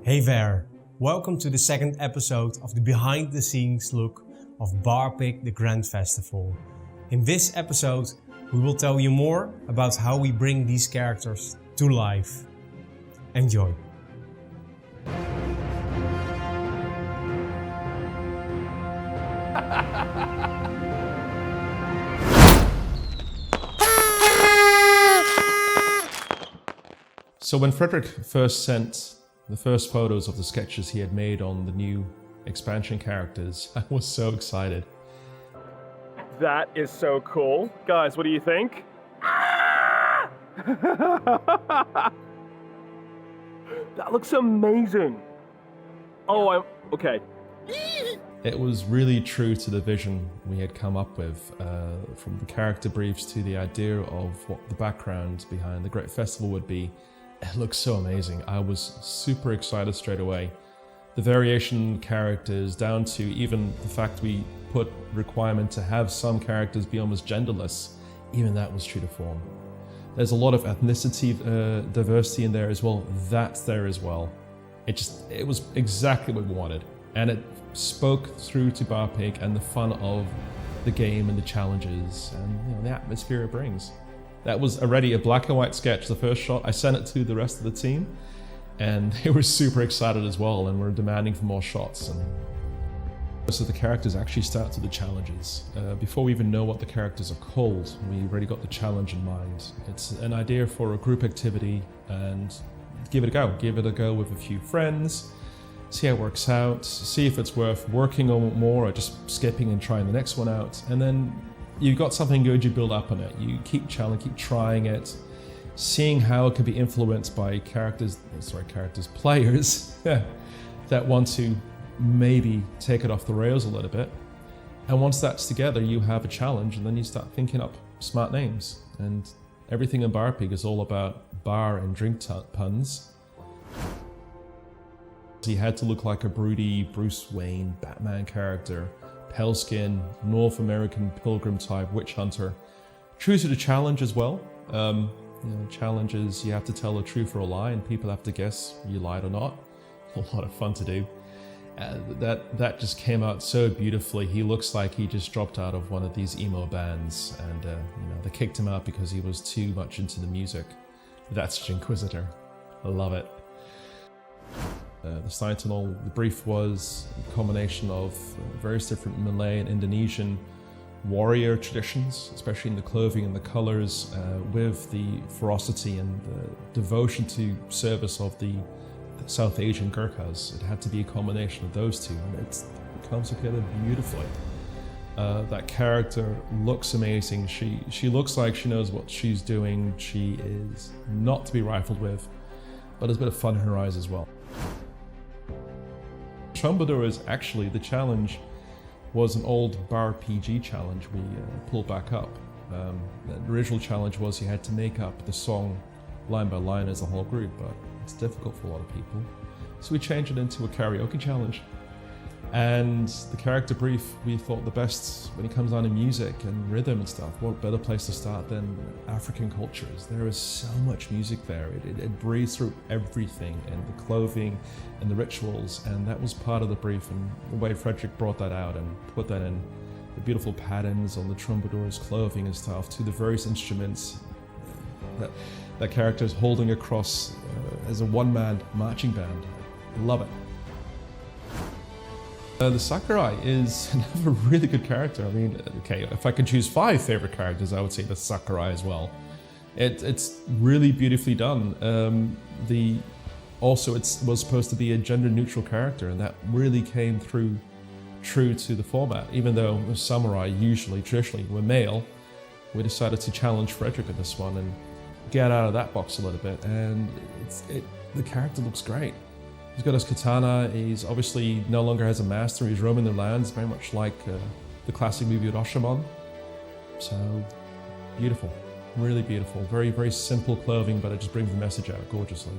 Hey there, welcome to the second episode of the behind the scenes look of Barpig The Grand Festival. In this episode, we will tell you more about how we bring these characters to life. Enjoy. So when Frederick first sent the first photos of the sketches he had made on the new expansion characters, I was so excited. That is so cool. Guys, what do you think? That looks amazing. Oh, okay. It was really true to the vision we had come up with, from the character briefs to the idea of what the background behind the Great Festival would be. It looks so amazing. I was super excited straight away. The variation characters down to even the fact we put requirement to have some characters be almost genderless, even that was true to form. There's a lot of ethnicity diversity in there as well. That's there as well. It was exactly what we wanted. And it spoke through to Barpig and the fun of the game and the challenges and the atmosphere it brings. That was already a black and white sketch, the first shot. I sent it to the rest of the team and they were super excited as well and were demanding for more shots. And so the characters actually start to the challenges. Before we even know what the characters are called, we already got the challenge in mind. It's an idea for a group activity and give it a go. Give it a go with a few friends, see how it works out, see if it's worth working on more or just skipping and trying the next one out. And then you've got something good, you build up on it. You keep trying it, seeing how it can be influenced by players that want to maybe take it off the rails a little bit. And once that's together, you have a challenge and then you start thinking up smart names. And everything in Barpig is all about bar and drink puns. He had to look like a broody Bruce Wayne Batman character. Pale skin, North American pilgrim type witch hunter. True to the challenge as well. Challenges, you have to tell a truth or a lie and people have to guess you lied or not. A lot of fun to do. That just came out so beautifully. He looks like he just dropped out of one of these emo bands and they kicked him out because he was too much into the music. That's Ginquisitor. I love it. The Steintinel, the brief was a combination of various different Malay and Indonesian warrior traditions, especially in the clothing and the colors, with the ferocity and the devotion to service of the South Asian Gurkhas. It had to be a combination of those two, and it comes together beautifully. That character looks amazing. She looks like she knows what she's doing. She is not to be rifled with, but there's a bit of fun in her eyes as well. Trumbadour is actually, the challenge was an old Barpig challenge we pulled back up. The original challenge was you had to make up the song line by line as a whole group, but it's difficult for a lot of people. So we changed it into a karaoke challenge. And the character brief, we thought the best when it comes down to music and rhythm and stuff, what better place to start than African cultures. There is so much music there. It breathes through everything and the clothing and the rituals, and that was part of the brief, and the way Frederick brought that out and put that in the beautiful patterns on the Trumbadour's clothing and stuff to the various instruments that character is holding across as a one-man marching band. I love it. The Sakerai is another really good character. I mean, okay, if I could choose 5 favorite characters, I would say the Sakerai as well. It's really beautifully done. Also, it was supposed to be a gender-neutral character, and that really came through true to the format. Even though the samurai traditionally were male, we decided to challenge Frederick in this one and get out of that box a little bit. And the character looks great. He's got his katana, he's obviously no longer has a master, he's roaming the lands, very much like the classic movie Rashomon. So, beautiful, really beautiful. Very, very simple clothing, but it just brings the message out gorgeously.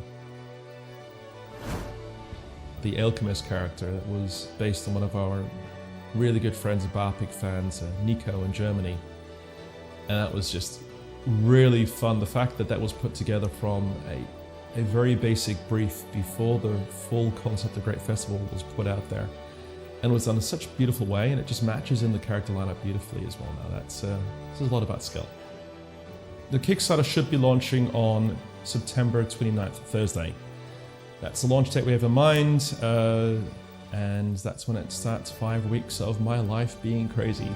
The Alechemist character was based on one of our really good friends, Barpig fans, Nico in Germany. And that was just really fun. The fact that that was put together from a very basic brief before the full concept of Great Festival was put out there, and was done in such a beautiful way, and it just matches in the character lineup beautifully as well. Now this is a lot about skill. The Kickstarter should be launching on September 29th, Thursday. That's the launch date we have in mind, and that's when it starts 5 weeks of my life being crazy.